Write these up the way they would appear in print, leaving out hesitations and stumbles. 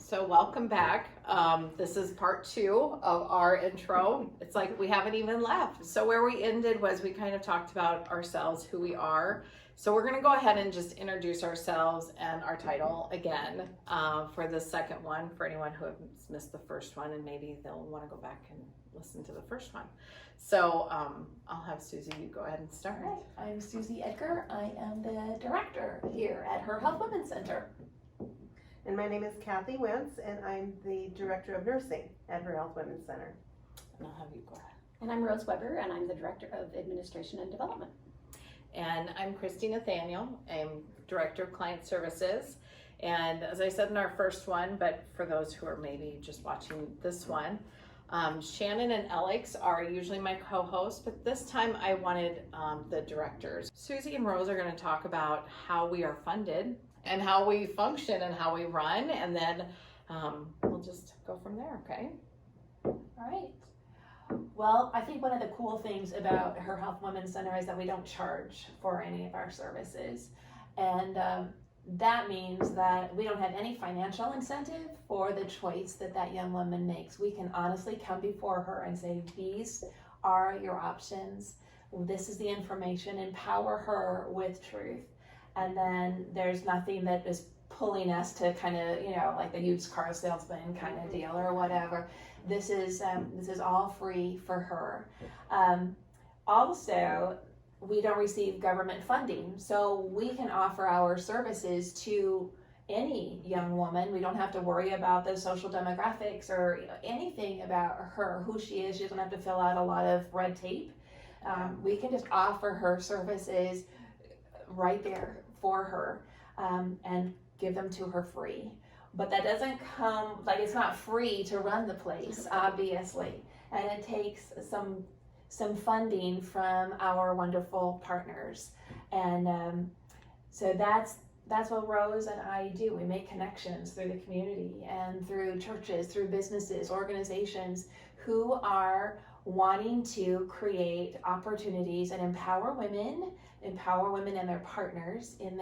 So welcome back. This is part 2 of our intro. It's like we haven't even left. So where we ended was we kind of talked about ourselves, who we are. So we're going to go ahead and just introduce ourselves and our title again for the second one, for anyone who has missed the first one, and maybe they'll want to go back and listen to the first one. So I'll have Susie, you go ahead and start. All right, I'm Susie Edgar. I am the director here at Her Health Women's Center. And my name is Kathy Wentz, and I'm the Director of Nursing at Her Health Women's Center. And I'll have you go ahead. And I'm Rose Weber, and I'm the Director of Administration and Development. And I'm Christy Nathaniel. I'm Director of Client Services. And as I said in our first one, but for those who are maybe just watching this one, Shannon and Alex are usually my co-hosts, but this time I wanted the directors. Susie and Rose are going to talk about how we are funded and how we function and how we run, and then we'll just go from there, okay? All right. Well, I think one of the cool things about Her Health Women's Center is that we don't charge for any of our services. And that means that we don't have any financial incentive for the choice that that young woman makes. We can honestly come before her and say, these are your options. This is the information. Empower her with truth. And then there's nothing that is pulling us to kind of, like the used car salesman kind of deal or whatever. This is all free for her. Also, we don't receive government funding, so we can offer our services to any young woman. We don't have to worry about the social demographics or anything about her, who she is. She doesn't have to fill out a lot of red tape. We can just offer her services right there for her and give them to her free. But that doesn't come, it's not free to run the place, obviously. And it takes some funding from our wonderful partners. And so that's what Rose and I do. We make connections through the community and through churches, through businesses, organizations who are wanting to create opportunities and empower women and their partners in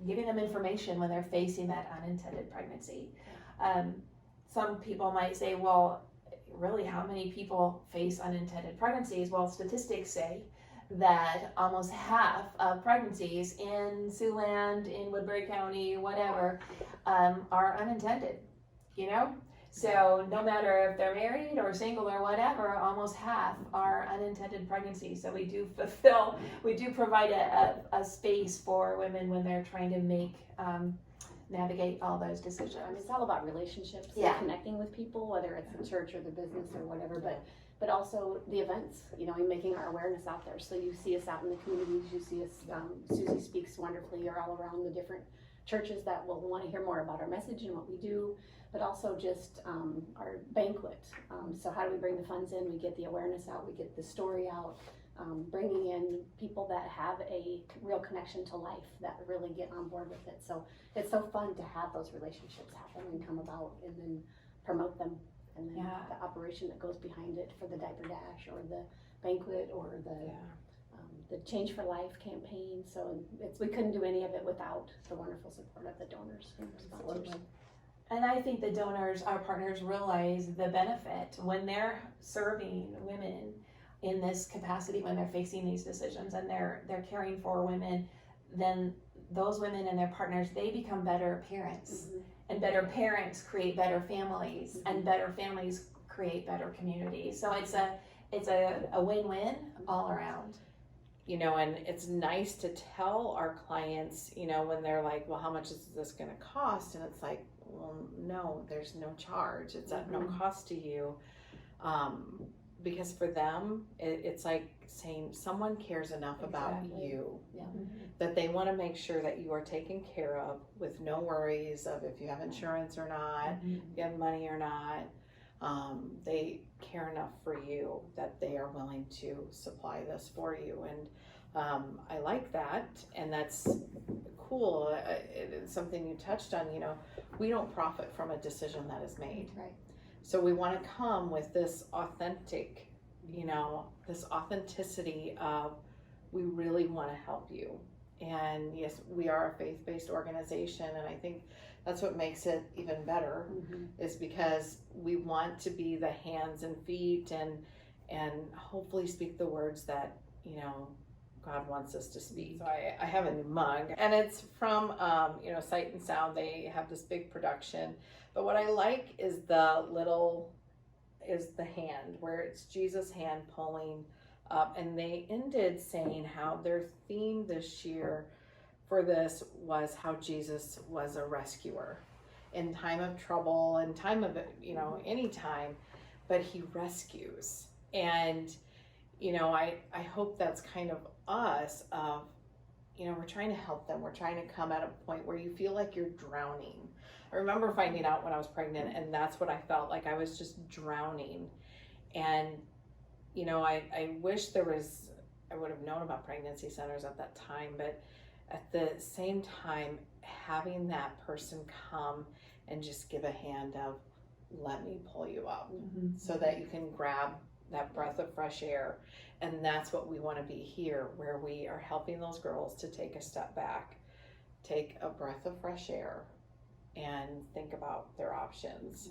giving them information when they're facing that unintended pregnancy. Some people might say, well, really, how many people face unintended pregnancies? Well, statistics say that almost half of pregnancies in Siouxland, in Woodbury County, whatever, are unintended, So no matter if they're married or single or whatever, almost half are unintended pregnancies. So we do provide a space for women when they're trying to navigate all those decisions. I mean, it's all about relationships, Yeah. connecting with people, whether it's the church or the business or whatever, but also the events, and making our awareness out there. So you see us out in the communities, you see us, Susie speaks wonderfully, you're all around the different churches that will want to hear more about our message and what we do, but also just our banquet. So how do we bring the funds in? We get the awareness out, we get the story out, bringing in people that have a real connection to life that really get on board with it. So it's so fun to have those relationships happen and come about and then promote them. And then the operation that goes behind it for the Diaper Dash or the banquet or the Change for Life campaign. So we couldn't do any of it without the wonderful support of the donors and sponsors. And I think the donors, our partners, realize the benefit when they're serving women in this capacity, when they're facing these decisions and they're caring for women. Then those women and their partners, they become better parents, and better parents create better families, and better families create better communities. So it's a win-win all around. And it's nice to tell our clients, when they're like, well, how much is this going to cost? And it's like, well, no, there's no charge. It's at no cost to you. Because for them, it's like saying someone cares enough about you that they want to make sure that you are taken care of with no worries of if you have insurance or not, if you have money or not. They care enough for you that they are willing to supply this for you. And I like that. And that's cool. It's something you touched on, we don't profit from a decision that is made. Right. So we want to come with this authentic, this authenticity of, we really want to help you. And yes, we are a faith-based organization, and I think that's what makes it even better, is because we want to be the hands and feet and hopefully speak the words that, you know, God wants us to speak. So I have a new mug, and it's from, you know, Sight and Sound. They have this big production, but what I like is the hand, where it's Jesus' hand pulling up, and they ended saying how their theme this year for this was how Jesus was a rescuer in time of trouble, in time of, you know, any time, but he rescues. And, you know, I hope that's kind of us of, you know, we're trying to help them. We're trying to come at a point where you feel like you're drowning. I remember finding out when I was pregnant, and that's what I felt like. I was just drowning. And, you know, I wish I would have known about pregnancy centers at that time, but at the same time, having that person come and just give a hand of, let me pull you up, so that you can grab that breath of fresh air. And that's what we want to be here, where we are helping those girls to take a step back, take a breath of fresh air, and think about their options.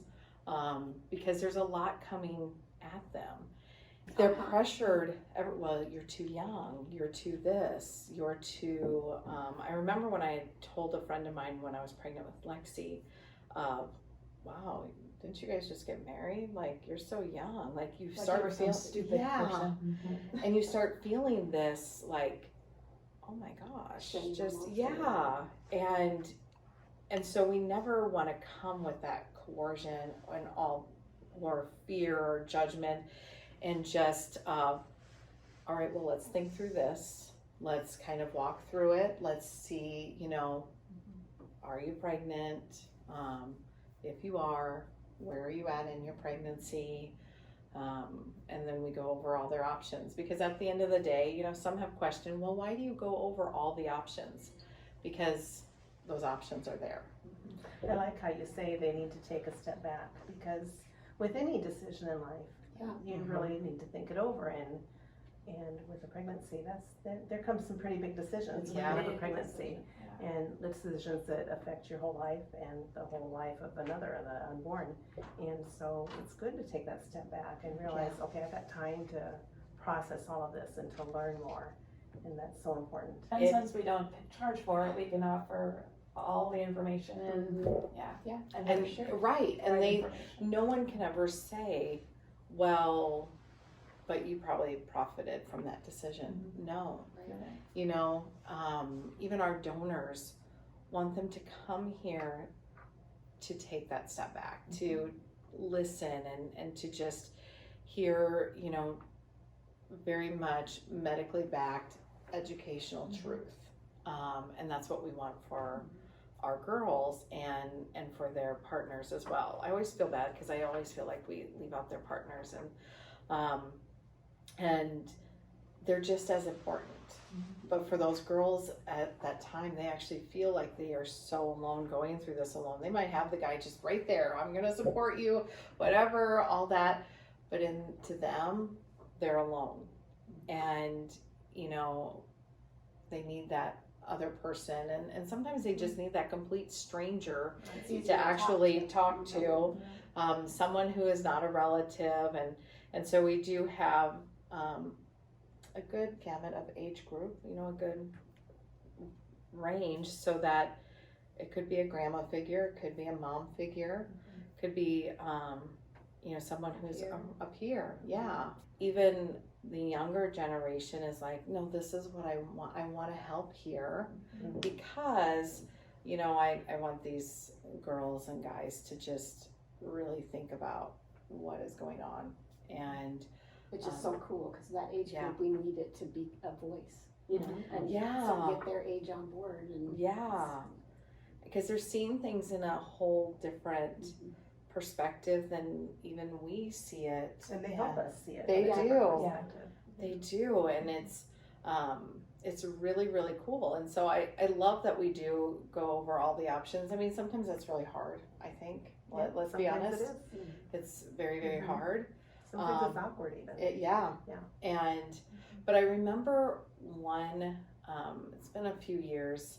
Because there's a lot coming at them. They're pressured. Well, you're too young. You're too this. You're too. I remember when I told a friend of mine when I was pregnant with Lexi, wow, didn't you guys just get married? Like, you're so young. Like, you start feeling stupid person. and you start feeling this, like, oh my gosh, Shame just almost, and so we never want to come with that coercion and all, or fear or judgment, and just all right, well, let's think through this, let's kind of walk through it, let's see, you know, are you pregnant? If you are, where are you at in your pregnancy? And then we go over all their options, because at the end of the day, you know, some have questioned, well, why do you go over all the options? Because those options are there. I like how you say they need to take a step back, because with any decision in life, you really need to think it over. And with a pregnancy, there comes some pretty big decisions when you have a pregnancy, and decisions that affect your whole life and the whole life of another, the unborn. And so it's good to take that step back and realize, okay, I've got time to process all of this and to learn more, and that's so important. And since we don't charge for it, we can offer all the information and And right, and no one can ever say, well, but you probably profited from that decision. No, you know, even our donors want them to come here to take that step back, to listen and to just hear, you know, very much medically backed educational truth. And that's what we want for our girls and for their partners as well. I always feel bad because I always feel like we leave out their partners, and they're just as important. But for those girls at that time, they actually feel like they are so alone going through this alone. They might have the guy just right there, I'm gonna support you, whatever, all that, but to them, they're alone. And, you know, they need that other person, and sometimes they just need that complete stranger to actually talk to, someone who is not a relative, and so we do have a good gamut of age group, you know, a good range, so that it could be a grandma figure, it could be a mom figure, could be you know, someone who's a peer, even the younger generation is like, no, this is what I want to help here, because, you know, I want these girls and guys to just really think about what is going on. And which is so cool, because that age group, we need it to be a voice, you know, and so get their age on board. And because they're seeing things in a whole different perspective than even we see it. And they help us see it. They do. Yeah. They do, and it's really, really cool. And so I love that we do go over all the options. I mean, sometimes that's really hard, I think. Let's be honest. It's very, very hard. Sometimes it's awkward even. And but I remember one it's been a few years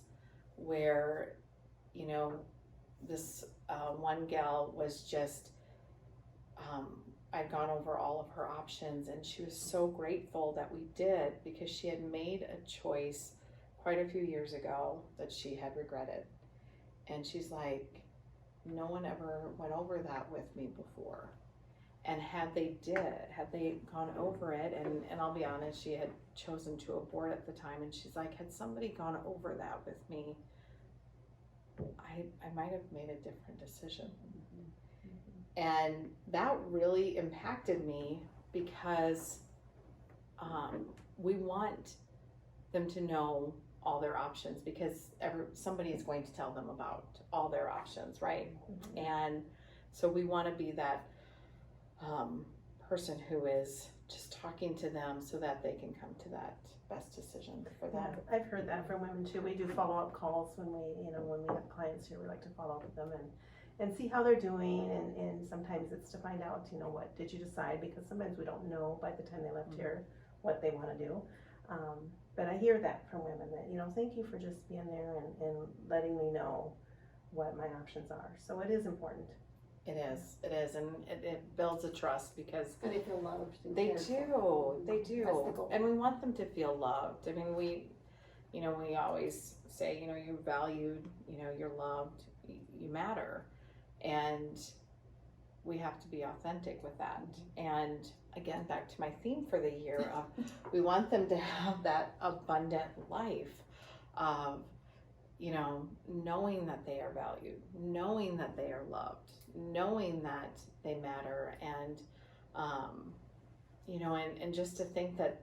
where, you know, this one gal was just, I'd gone over all of her options, and she was so grateful that we did, because she had made a choice quite a few years ago that she had regretted. And she's like, no one ever went over that with me before. And had they gone over it, and I'll be honest, she had chosen to abort at the time, and she's like, had somebody gone over that with me, I might have made a different decision. And that really impacted me, because we want them to know all their options, because somebody is going to tell them about all their options, right? And so we want to be that person who is just talking to them so that they can come to that best decision for them. Yeah, I've heard that from women too. We do follow-up calls when we have clients here. We like to follow up with them and see how they're doing, and sometimes it's to find out, what did you decide, because sometimes we don't know by the time they left here what they want to do. But I hear that from women that, thank you for just being there and letting me know what my options are. So it is important. It is, and it builds a trust, because And they feel loved. And they cared for. do, That's the goal. and we want them to feel loved. I mean, we always say, you're valued, you're loved, you matter, and we have to be authentic with that. And again, back to my theme for the year of, we want them to have that abundant life of, knowing that they are valued, knowing that they are loved, knowing that they matter, and and just to think that,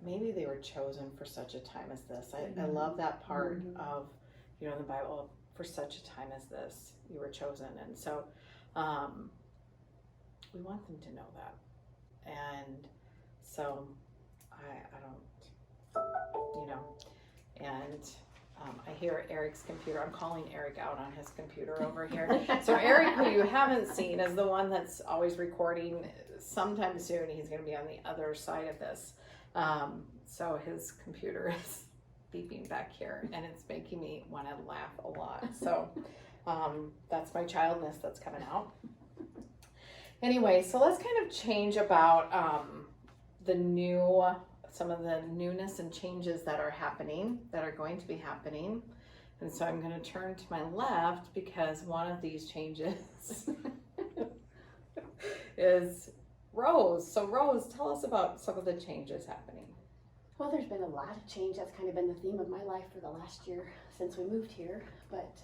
maybe they were chosen for such a time as this. I love that part of, the Bible, for such a time as this, you were chosen. And so we want them to know that. And so I don't, and I hear Eric's computer. I'm calling Eric out on his computer over here. So Eric, who you haven't seen, is the one that's always recording. Sometime soon, he's going to be on the other side of this. So his computer is beeping back here, and it's making me want to laugh a lot. So that's my childness that's coming out. Anyway, so let's kind of change about some of the newness and changes that are going to be happening. And so I'm going to turn to my left, because one of these changes is Rose. So Rose, tell us about some of the changes happening. Well, there's been a lot of change. That's kind of been the theme of my life for the last year since we moved here. But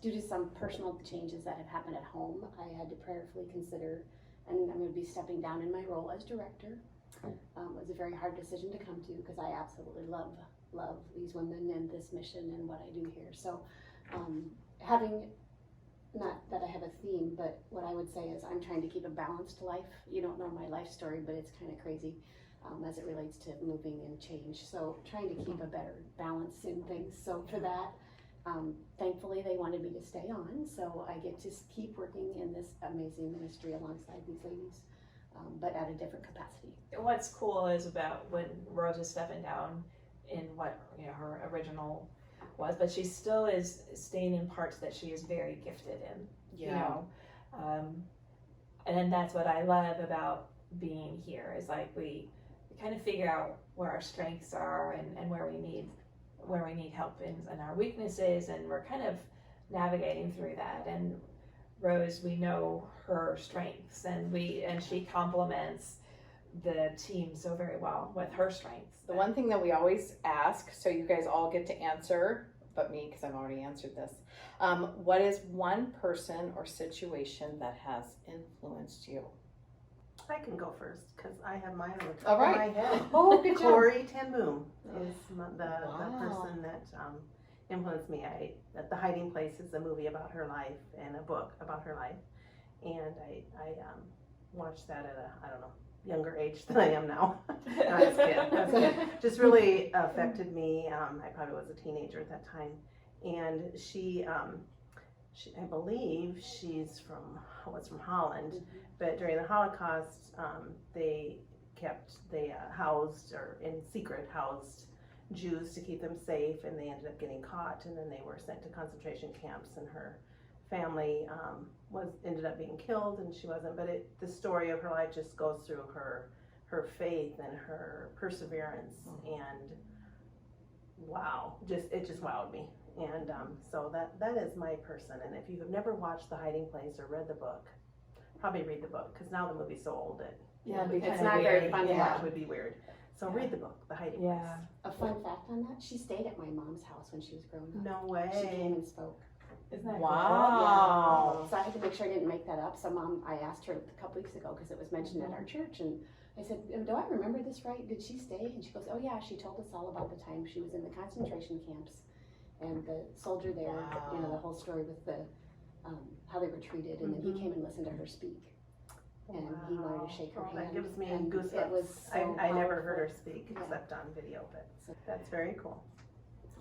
due to some personal changes that have happened at home, I had to prayerfully consider, and I'm going to be stepping down in my role as director. It was a very hard decision to come to, because I absolutely love these women and this mission and what I do here. So having, not that I have a theme, but what I would say is I'm trying to keep a balanced life. You don't know my life story, but it's kind of crazy as it relates to moving and change. So trying to keep a better balance in things. So for that, thankfully they wanted me to stay on. So I get to keep working in this amazing ministry alongside these ladies, but at a different capacity. What's cool is about when Rose is stepping down in what her original was, but she still is staying in parts that she is very gifted in. And then that's what I love about being here, is like we kind of figure out where our strengths are and where we need help and our weaknesses, and we're kind of navigating through that. And Rose, we know her strengths, and she complements the team so very well with her strengths. The one thing that we always ask, so you guys all get to answer, but me, because I've already answered this. What is one person or situation that has influenced you? I can go first, because I have mine on the top All right. of my head. Oh, good job. Corey Ten Boom is the Wow. person that influenced me. The Hiding Place is a movie about her life and a book about her life, and I watched that at a younger age than I am now. No, I was kidding. Just really affected me. I probably was a teenager at that time, and she I believe she's from Holland, but during the Holocaust, they they housed, or in secret housed Jews to keep them safe, and they ended up getting caught, and then they were sent to concentration camps, and her family ended up being killed, and she wasn't. But the story of her life just goes through her faith and her perseverance, and wow, it just wowed me. And so that is my person. And if you have never watched The Hiding Place or read the book, probably read the book, because now the movie's so old it's not very fun to watch. watch. Would be weird. So read the book, The Hiding Place. A fun fact on that, she stayed at my mom's house when she was growing up. No way. She came and spoke. Isn't that Wow. So I had to make sure I didn't make that up. So Mom, I asked her a couple weeks ago because it was mentioned at our church, and I said, do I remember this right? Did she stay? And she goes, oh yeah, she told us all about the time she was in the concentration camps and the soldier there, you know, the whole story with the how they were treated, and then he came and listened to her speak. And he wanted to shake her hand. That gives me and goosebumps. It was so I never powerful. heard her speak except on video, but that's very cool.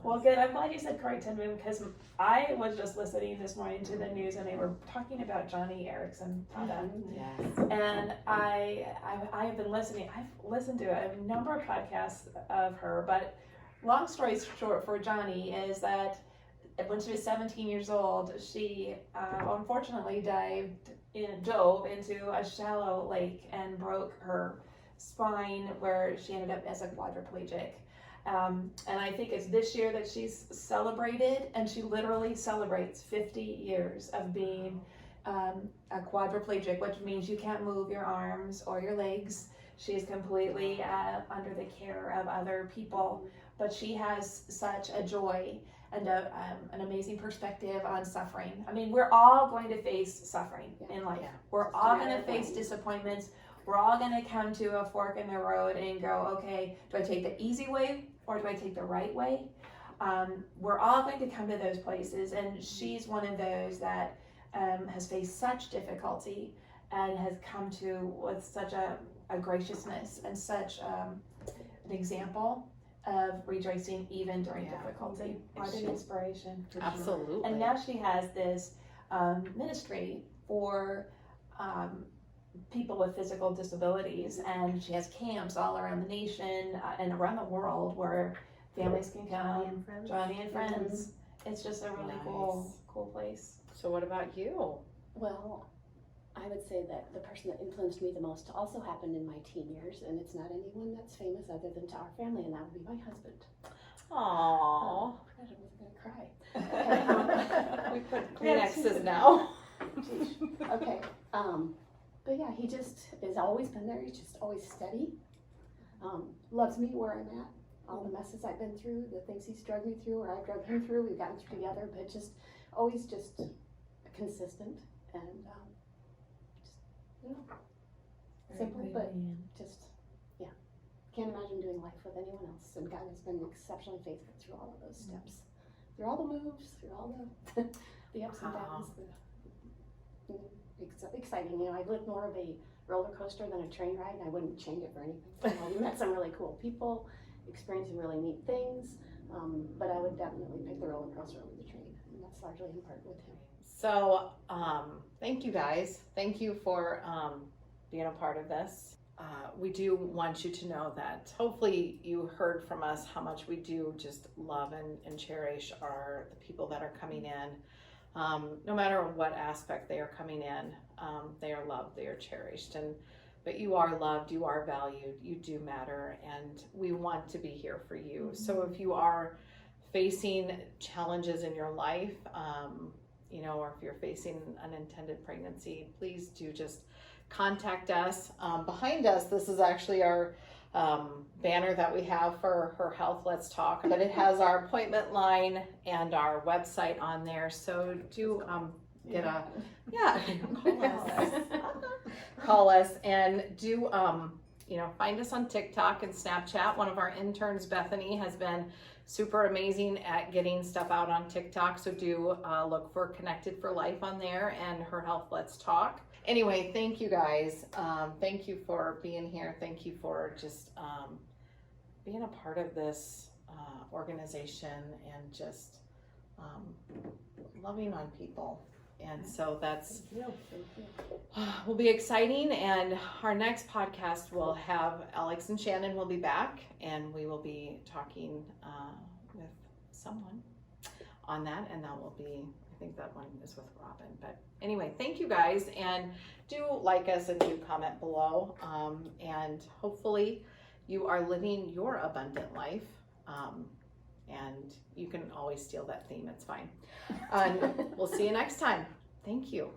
Well, good. I'm glad you said Corrie ten Boom, because I was just listening this morning to the news, and they were talking about Johnny Erickson. Yes. And I have been listening. I've listened to a number of podcasts of her, but long story short for Johnny is that when she was 17 years old, she unfortunately dove into a shallow lake and broke her spine, where she ended up as a quadriplegic. And I think it's this year that she's celebrated, and she literally celebrates 50 years of being a quadriplegic, which means you can't move your arms or your legs. She's completely under the care of other people, but she has such a joy and an amazing perspective on suffering. I mean, we're all going to face suffering in life. Yeah. We're all going to face disappointments. We're all going to come to a fork in the road and go, okay, do I take the easy way or do I take the right way? We're all going to come to those places, and she's one of those that has faced such difficulty and has come to with such a graciousness and such an example of rejoicing even during difficulty. What an inspiration. Absolutely. And now she has this ministry for people with physical disabilities, and she has camps all around the nation and around the world where families can come. Johnny and Friends. It's just a really cool place. So what about you? Well, I would say that the person that influenced me the most also happened in my teen years, and it's not anyone that's famous other than to our family, and that would be my husband. Aww. I wasn't gonna cry. We put Kleenexes now. Geez. Okay. But yeah, he just has always been there. He's just always steady. Loves me where I'm at. All the messes I've been through, the things he's dragged me through, or I've dragged him through, we've gotten through together. But just always just consistent and simple, but just can't imagine doing life with anyone else. And God has been exceptionally faithful through all of those steps, through all the moves, through all the the ups and downs. It's exciting. You know, I've lived more of a roller coaster than a train ride, and I wouldn't change it for anything. You know, we met some really cool people, experienced some really neat things, but I would definitely pick the roller coaster over the train, and that's largely in part with him. So, thank you guys. Thank you for being a part of this. We do want you to know that hopefully you heard from us how much we do just love and cherish the people that are coming in. No matter what aspect they are coming in, they are loved, they are cherished, but you are loved, you are valued, you do matter, and we want to be here for you. So if you are facing challenges in your life, or if you're facing unintended pregnancy, please do just contact us. Behind us, this is actually our banner that we have for Her Health Let's Talk, but it has our appointment line and our website on there. So do call us and do find us on TikTok and Snapchat. One of our interns, Bethany, has been super amazing at getting stuff out on TikTok. So do look for Connected for Life on there and Her Health Let's Talk. Anyway, thank you guys. Thank you for being here. Thank you for just being a part of this organization and just loving on people. And so that's Yeah. will be exciting. And our next podcast will have Alex and Shannon will be back, and we will be talking with someone on that, and that will be, I think that one is with Robin. But anyway, thank you guys, and do like us and do comment below, and hopefully you are living your abundant life, and you can always steal that theme, it's fine. And we'll see you next time. Thank you.